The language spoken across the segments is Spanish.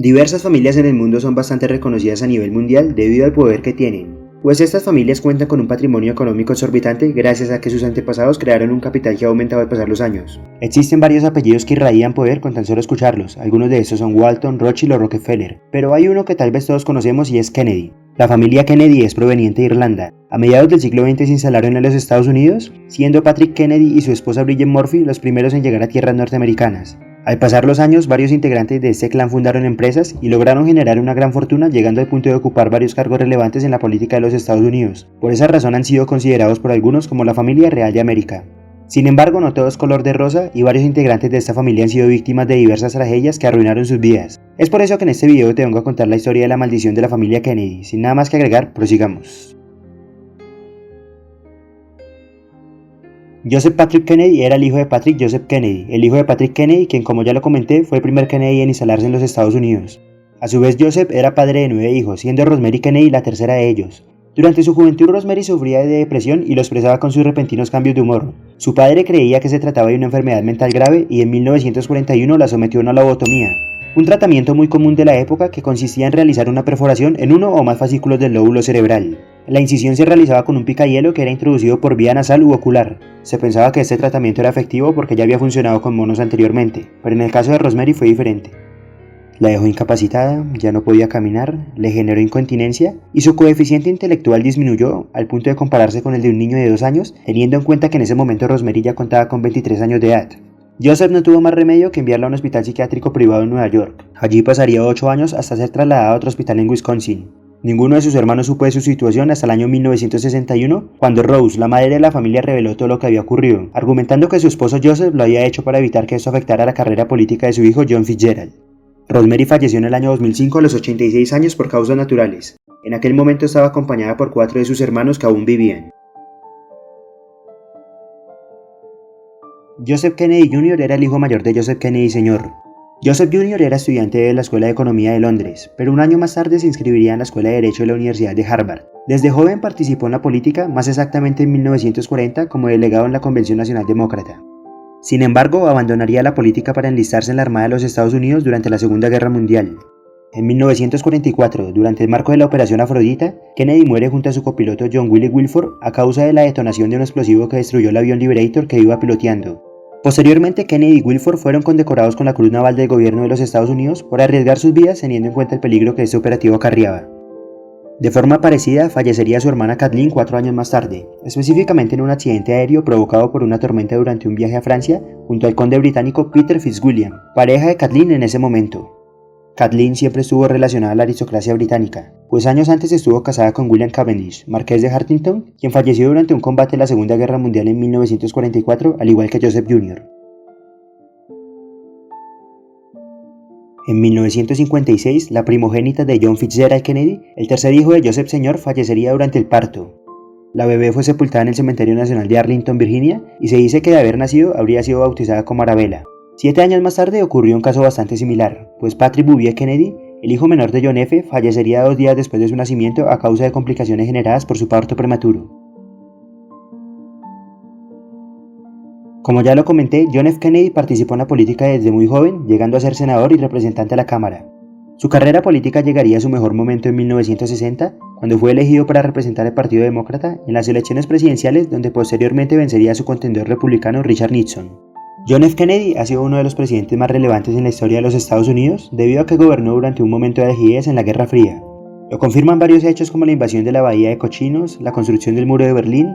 Diversas familias en el mundo son bastante reconocidas a nivel mundial debido al poder que tienen, pues estas familias cuentan con un patrimonio económico exorbitante gracias a que sus antepasados crearon un capital que ha aumentado al pasar los años. Existen varios apellidos que irradian poder con tan solo escucharlos, algunos de estos son Walton, Rothschild o Rockefeller, pero hay uno que tal vez todos conocemos y es Kennedy. La familia Kennedy es proveniente de Irlanda. A mediados del siglo XX se instalaron en los Estados Unidos, siendo Patrick Kennedy y su esposa Bridget Murphy los primeros en llegar a tierras norteamericanas. Al pasar los años, varios integrantes de este clan fundaron empresas y lograron generar una gran fortuna, llegando al punto de ocupar varios cargos relevantes en la política de los Estados Unidos. Por esa razón han sido considerados por algunos como la familia real de América. Sin embargo, no todo es color de rosa y varios integrantes de esta familia han sido víctimas de diversas tragedias que arruinaron sus vidas. Es por eso que en este video te vengo a contar la historia de la maldición de la familia Kennedy. Sin nada más que agregar, prosigamos. Joseph Patrick Kennedy era el hijo de Patrick Joseph Kennedy, el hijo de Patrick Kennedy, quien, como ya lo comenté, fue el primer Kennedy en instalarse en los Estados Unidos. A su vez, Joseph era padre de 9 hijos, siendo Rosemary Kennedy la tercera de ellos. Durante su juventud, Rosemary sufría de depresión y lo expresaba con sus repentinos cambios de humor. Su padre creía que se trataba de una enfermedad mental grave y en 1941 la sometió a una lobotomía, un tratamiento muy común de la época que consistía en realizar una perforación en uno o más fascículos del lóbulo cerebral. La incisión se realizaba con un picahielo que era introducido por vía nasal u ocular. Se pensaba que este tratamiento era efectivo porque ya había funcionado con monos anteriormente, pero en el caso de Rosemary fue diferente. La dejó incapacitada, ya no podía caminar, le generó incontinencia y su coeficiente intelectual disminuyó al punto de compararse con el de un niño de 2 años, teniendo en cuenta que en ese momento Rosemary ya contaba con 23 años de edad. Joseph no tuvo más remedio que enviarla a un hospital psiquiátrico privado en Nueva York. Allí pasaría 8 años hasta ser trasladada a otro hospital en Wisconsin. Ninguno de sus hermanos supo de su situación hasta el año 1961, cuando Rose, la madre de la familia, reveló todo lo que había ocurrido, argumentando que su esposo Joseph lo había hecho para evitar que esto afectara la carrera política de su hijo John Fitzgerald. Rosemary falleció en el año 2005 a los 86 años por causas naturales. En aquel momento estaba acompañada por 4 de sus hermanos que aún vivían. Joseph Kennedy Jr. era el hijo mayor de Joseph Kennedy Sr. Joseph Jr. era estudiante de la Escuela de Economía de Londres, pero un año más tarde se inscribiría en la Escuela de Derecho de la Universidad de Harvard. Desde joven participó en la política, más exactamente en 1940 como delegado en la Convención Nacional Demócrata. Sin embargo, abandonaría la política para enlistarse en la Armada de los Estados Unidos durante la Segunda Guerra Mundial. En 1944, durante el marco de la Operación Afrodita, Kennedy muere junto a su copiloto John Willie Wilford a causa de la detonación de un explosivo que destruyó el avión Liberator que iba piloteando. Posteriormente, Kennedy y Wilford fueron condecorados con la Cruz Naval del Gobierno de los Estados Unidos por arriesgar sus vidas teniendo en cuenta el peligro que este operativo acarreaba. De forma parecida, fallecería su hermana Kathleen 4 años más tarde, específicamente en un accidente aéreo provocado por una tormenta durante un viaje a Francia junto al conde británico Peter Fitzwilliam, pareja de Kathleen en ese momento. Kathleen siempre estuvo relacionada a la aristocracia británica, pues años antes estuvo casada con William Cavendish, marqués de Hartington, quien falleció durante un combate en la Segunda Guerra Mundial en 1944, al igual que Joseph Jr. En 1956, la primogénita de John Fitzgerald Kennedy, el tercer hijo de Joseph Sr., fallecería durante el parto. La bebé fue sepultada en el Cementerio Nacional de Arlington, Virginia, y se dice que de haber nacido habría sido bautizada como Arabella. 7 años más tarde ocurrió un caso bastante similar, pues Patrick Bouvier Kennedy, el hijo menor de John F., fallecería 2 días después de su nacimiento a causa de complicaciones generadas por su parto prematuro. Como ya lo comenté, John F. Kennedy participó en la política desde muy joven, llegando a ser senador y representante a la Cámara. Su carrera política llegaría a su mejor momento en 1960, cuando fue elegido para representar al Partido Demócrata en las elecciones presidenciales, donde posteriormente vencería a su contendor republicano Richard Nixon. John F. Kennedy ha sido uno de los presidentes más relevantes en la historia de los Estados Unidos debido a que gobernó durante un momento de rigidez en la Guerra Fría. Lo confirman varios hechos como la invasión de la Bahía de Cochinos, la construcción del Muro de Berlín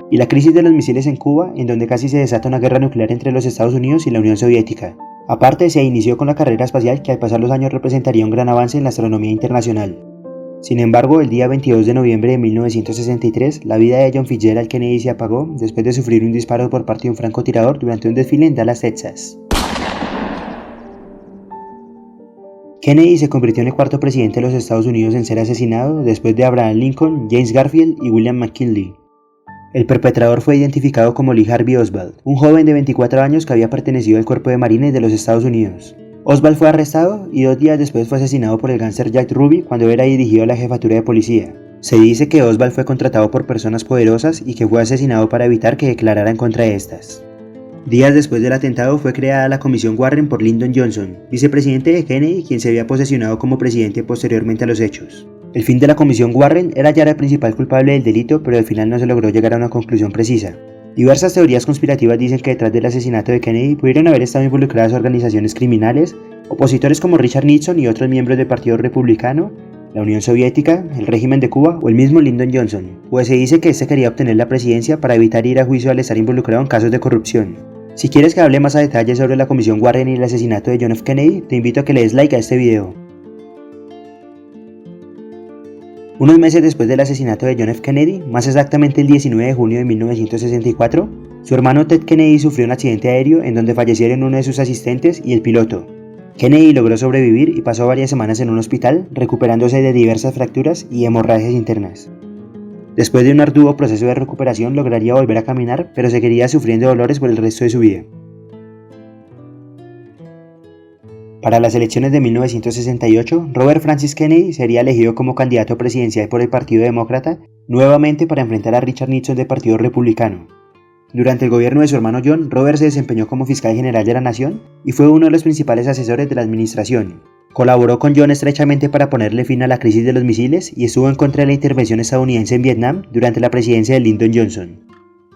y la crisis de los misiles en Cuba, en donde casi se desata una guerra nuclear entre los Estados Unidos y la Unión Soviética. Aparte, se inició con la carrera espacial que al pasar los años representaría un gran avance en la astronomía internacional. Sin embargo, el día 22 de noviembre de 1963, la vida de John Fitzgerald Kennedy se apagó después de sufrir un disparo por parte de un francotirador durante un desfile en Dallas, Texas. Kennedy se convirtió en el cuarto presidente de los Estados Unidos en ser asesinado después de Abraham Lincoln, James Garfield y William McKinley. El perpetrador fue identificado como Lee Harvey Oswald, un joven de 24 años que había pertenecido al Cuerpo de Marines de los Estados Unidos. Oswald fue arrestado y 2 días después fue asesinado por el gángster Jack Ruby cuando era dirigido a la jefatura de policía. Se dice que Oswald fue contratado por personas poderosas y que fue asesinado para evitar que declarara en contra de estas. Días después del atentado fue creada la Comisión Warren por Lyndon Johnson, vicepresidente de Kennedy, quien se había posesionado como presidente posteriormente a los hechos. El fin de la Comisión Warren era hallar al principal culpable del delito, pero al final no se logró llegar a una conclusión precisa. Diversas teorías conspirativas dicen que detrás del asesinato de Kennedy pudieron haber estado involucradas organizaciones criminales, opositores como Richard Nixon y otros miembros del Partido Republicano, la Unión Soviética, el régimen de Cuba o el mismo Lyndon Johnson, pues se dice que este quería obtener la presidencia para evitar ir a juicio al estar involucrado en casos de corrupción. Si quieres que hable más a detalle sobre la Comisión Warren y el asesinato de John F. Kennedy, te invito a que le des like a este video. Unos meses después del asesinato de John F. Kennedy, más exactamente el 19 de junio de 1964, su hermano Ted Kennedy sufrió un accidente aéreo en donde fallecieron uno de sus asistentes y el piloto. Kennedy logró sobrevivir y pasó varias semanas en un hospital, recuperándose de diversas fracturas y hemorragias internas. Después de un arduo proceso de recuperación lograría volver a caminar, pero seguiría sufriendo dolores por el resto de su vida. Para las elecciones de 1968, Robert Francis Kennedy sería elegido como candidato presidencial por el Partido Demócrata, nuevamente para enfrentar a Richard Nixon del Partido Republicano. Durante el gobierno de su hermano John, Robert se desempeñó como fiscal general de la nación y fue uno de los principales asesores de la administración. Colaboró con John estrechamente para ponerle fin a la crisis de los misiles y estuvo en contra de la intervención estadounidense en Vietnam durante la presidencia de Lyndon Johnson.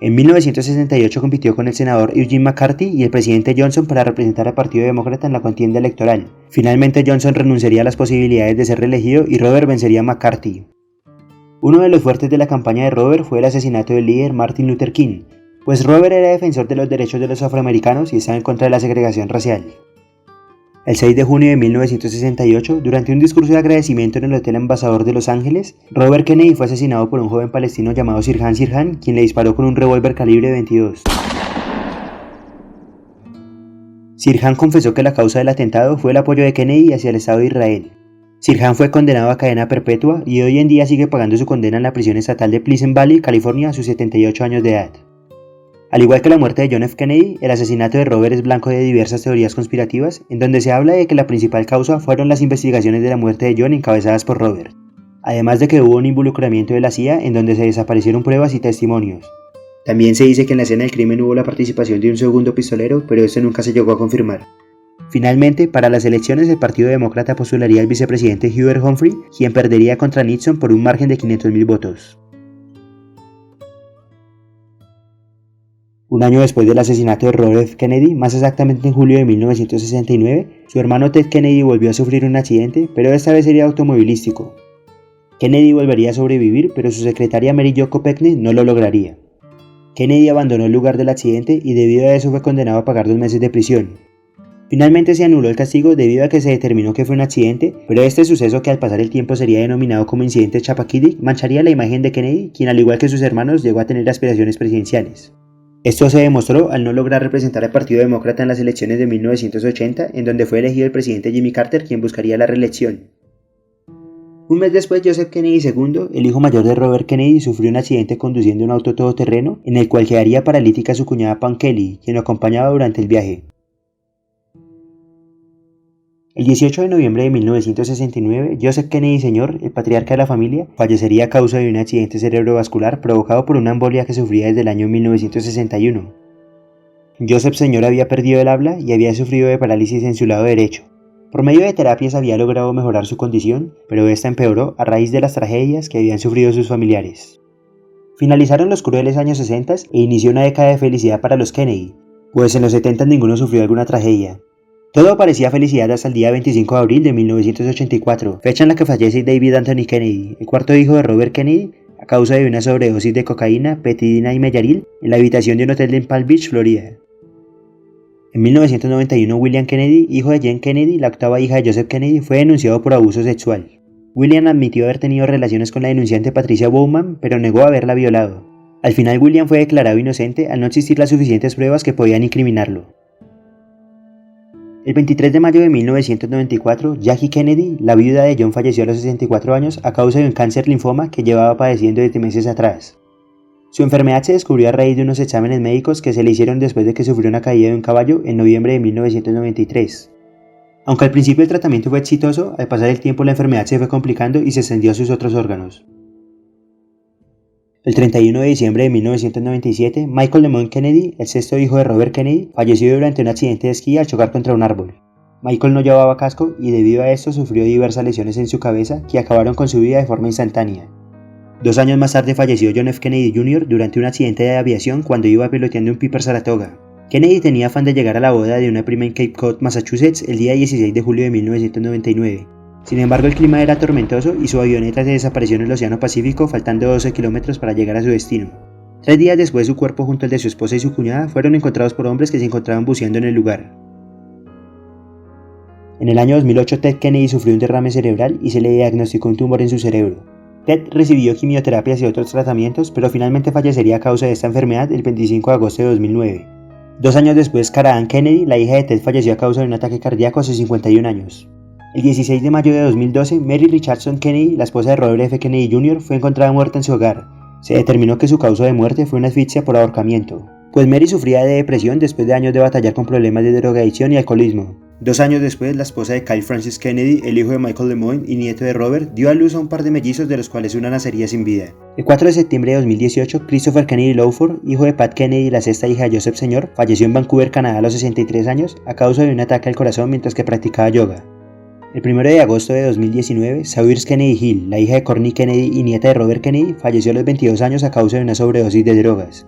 En 1968 compitió con el senador Eugene McCarthy y el presidente Johnson para representar al Partido Demócrata en la contienda electoral. Finalmente Johnson renunciaría a las posibilidades de ser reelegido y Robert vencería a McCarthy. Uno de los fuertes de la campaña de Robert fue el asesinato del líder Martin Luther King, pues Robert era defensor de los derechos de los afroamericanos y estaba en contra de la segregación racial. El 6 de junio de 1968, durante un discurso de agradecimiento en el Hotel Embajador de Los Ángeles, Robert Kennedy fue asesinado por un joven palestino llamado Sirhan Sirhan, quien le disparó con un revólver calibre 22. Sirhan confesó que la causa del atentado fue el apoyo de Kennedy hacia el Estado de Israel. Sirhan fue condenado a cadena perpetua y hoy en día sigue pagando su condena en la prisión estatal de Pleasant Valley, California, a sus 78 años de edad. Al igual que la muerte de John F. Kennedy, el asesinato de Robert es blanco de diversas teorías conspirativas, en donde se habla de que la principal causa fueron las investigaciones de la muerte de John encabezadas por Robert, además de que hubo un involucramiento de la CIA en donde se desaparecieron pruebas y testimonios. También se dice que en la escena del crimen hubo la participación de un segundo pistolero, pero esto nunca se llegó a confirmar. Finalmente, para las elecciones el Partido Demócrata postularía al vicepresidente Hubert Humphrey, quien perdería contra Nixon por un margen de 500.000 votos. Un año después del asesinato de Robert F. Kennedy, más exactamente en julio de 1969, su hermano Ted Kennedy volvió a sufrir un accidente, pero esta vez sería automovilístico. Kennedy volvería a sobrevivir, pero su secretaria Mary Jo Kopechne no lo lograría. Kennedy abandonó el lugar del accidente y debido a eso fue condenado a pagar 2 meses de prisión. Finalmente se anuló el castigo debido a que se determinó que fue un accidente, pero este suceso, que al pasar el tiempo sería denominado como incidente Chappaquiddick, mancharía la imagen de Kennedy, quien al igual que sus hermanos llegó a tener aspiraciones presidenciales. Esto se demostró al no lograr representar al Partido Demócrata en las elecciones de 1980, en donde fue elegido el presidente Jimmy Carter, quien buscaría la reelección. Un mes después, Joseph Kennedy II, el hijo mayor de Robert Kennedy, sufrió un accidente conduciendo un auto todoterreno, en el cual quedaría paralítica su cuñada Pam Kelly, quien lo acompañaba durante el viaje. El 18 de noviembre de 1969, Joseph Kennedy Sr., el patriarca de la familia, fallecería a causa de un accidente cerebrovascular provocado por una embolia que sufría desde el año 1961. Joseph Sr. había perdido el habla y había sufrido de parálisis en su lado derecho. Por medio de terapias había logrado mejorar su condición, pero esta empeoró a raíz de las tragedias que habían sufrido sus familiares. Finalizaron los crueles años 60 e inició una década de felicidad para los Kennedy, pues en los 70 ninguno sufrió alguna tragedia. Todo parecía felicidad hasta el día 25 de abril de 1984, fecha en la que fallece David Anthony Kennedy, el cuarto hijo de Robert Kennedy, a causa de una sobredosis de cocaína, petidina y Mellaril en la habitación de un hotel en Palm Beach, Florida. En 1991, William Kennedy, hijo de Jane Kennedy, la octava hija de Joseph Kennedy, fue denunciado por abuso sexual. William admitió haber tenido relaciones con la denunciante Patricia Bowman, pero negó haberla violado. Al final, William fue declarado inocente al no existir las suficientes pruebas que podían incriminarlo. El 23 de mayo de 1994, Jackie Kennedy, la viuda de John, falleció a los 64 años a causa de un cáncer linfoma que llevaba padeciendo desde meses atrás. Su enfermedad se descubrió a raíz de unos exámenes médicos que se le hicieron después de que sufrió una caída de un caballo en noviembre de 1993. Aunque al principio el tratamiento fue exitoso, al pasar el tiempo la enfermedad se fue complicando y se extendió a sus otros órganos. El 31 de diciembre de 1997, Michael Lemon Kennedy, el sexto hijo de Robert Kennedy, falleció durante un accidente de esquí al chocar contra un árbol. Michael no llevaba casco y debido a esto sufrió diversas lesiones en su cabeza que acabaron con su vida de forma instantánea. 2 años más tarde falleció John F. Kennedy Jr. durante un accidente de aviación cuando iba piloteando un Piper Saratoga. Kennedy tenía afán de llegar a la boda de una prima en Cape Cod, Massachusetts, el día 16 de julio de 1999. Sin embargo, el clima era tormentoso y su avioneta se desapareció en el Océano Pacífico, faltando 12 kilómetros para llegar a su destino. 3 días después, su cuerpo junto al de su esposa y su cuñada fueron encontrados por hombres que se encontraban buceando en el lugar. En el año 2008, Ted Kennedy sufrió un derrame cerebral y se le diagnosticó un tumor en su cerebro. Ted recibió quimioterapias y otros tratamientos, pero finalmente fallecería a causa de esta enfermedad el 25 de agosto de 2009. 2 años después, Cara Ann Kennedy, la hija de Ted, falleció a causa de un ataque cardíaco a sus 51 años. El 16 de mayo de 2012, Mary Richardson Kennedy, la esposa de Robert F. Kennedy Jr., fue encontrada muerta en su hogar. Se determinó que su causa de muerte fue una asfixia por ahorcamiento, pues Mary sufría de depresión después de años de batallar con problemas de drogadicción y alcoholismo. 2 años después, la esposa de Kyle Francis Kennedy, el hijo de Michael Lemoyne y nieto de Robert, dio a luz a un par de mellizos de los cuales una nacería sin vida. El 4 de septiembre de 2018, Christopher Kennedy Lawford, hijo de Pat Kennedy y la sexta hija de Joseph Sr., falleció en Vancouver, Canadá a los 63 años a causa de un ataque al corazón mientras que practicaba yoga. El 1 de agosto de 2019, Saoirse Kennedy Hill, la hija de Courtney Kennedy y nieta de Robert Kennedy, falleció a los 22 años a causa de una sobredosis de drogas.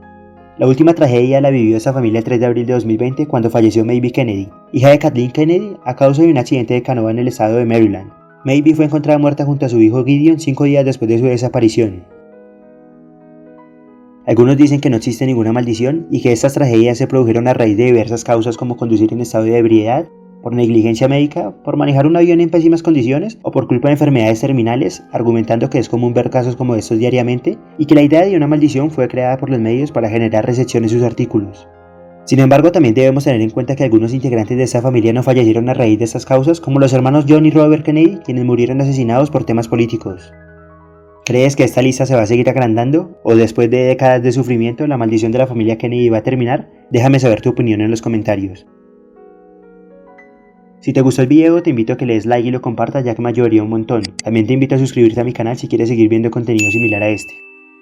La última tragedia la vivió esta familia el 3 de abril de 2020 cuando falleció Maeve Kennedy, hija de Kathleen Kennedy, a causa de un accidente de canoa en el estado de Maryland. Maeve fue encontrada muerta junto a su hijo Gideon 5 días después de su desaparición. Algunos dicen que no existe ninguna maldición y que estas tragedias se produjeron a raíz de diversas causas como conducir en estado de ebriedad, por negligencia médica, por manejar un avión en pésimas condiciones o por culpa de enfermedades terminales, argumentando que es común ver casos como estos diariamente y que la idea de una maldición fue creada por los medios para generar recepción en sus artículos. Sin embargo, también debemos tener en cuenta que algunos integrantes de esta familia no fallecieron a raíz de estas causas, como los hermanos John y Robert Kennedy, quienes murieron asesinados por temas políticos. ¿Crees que esta lista se va a seguir agrandando? ¿O después de décadas de sufrimiento, la maldición de la familia Kennedy va a terminar? Déjame saber tu opinión en los comentarios. Si te gustó el video, te invito a que le des like y lo compartas, ya que me ayudaría un montón. También te invito a suscribirte a mi canal si quieres seguir viendo contenido similar a este.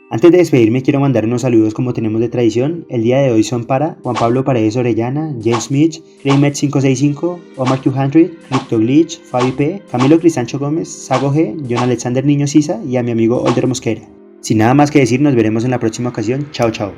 Antes de despedirme, quiero mandar unos saludos como tenemos de tradición. El día de hoy son para Juan Pablo Paredes Orellana, James Smith, Raymet565, Omar 200, CryptoGlitch, Fabi P, Camilo Cristancho Gómez, Sago G, John Alexander Niño Sisa y a mi amigo Older Mosquera. Sin nada más que decir, nos veremos en la próxima ocasión. Chao, chao.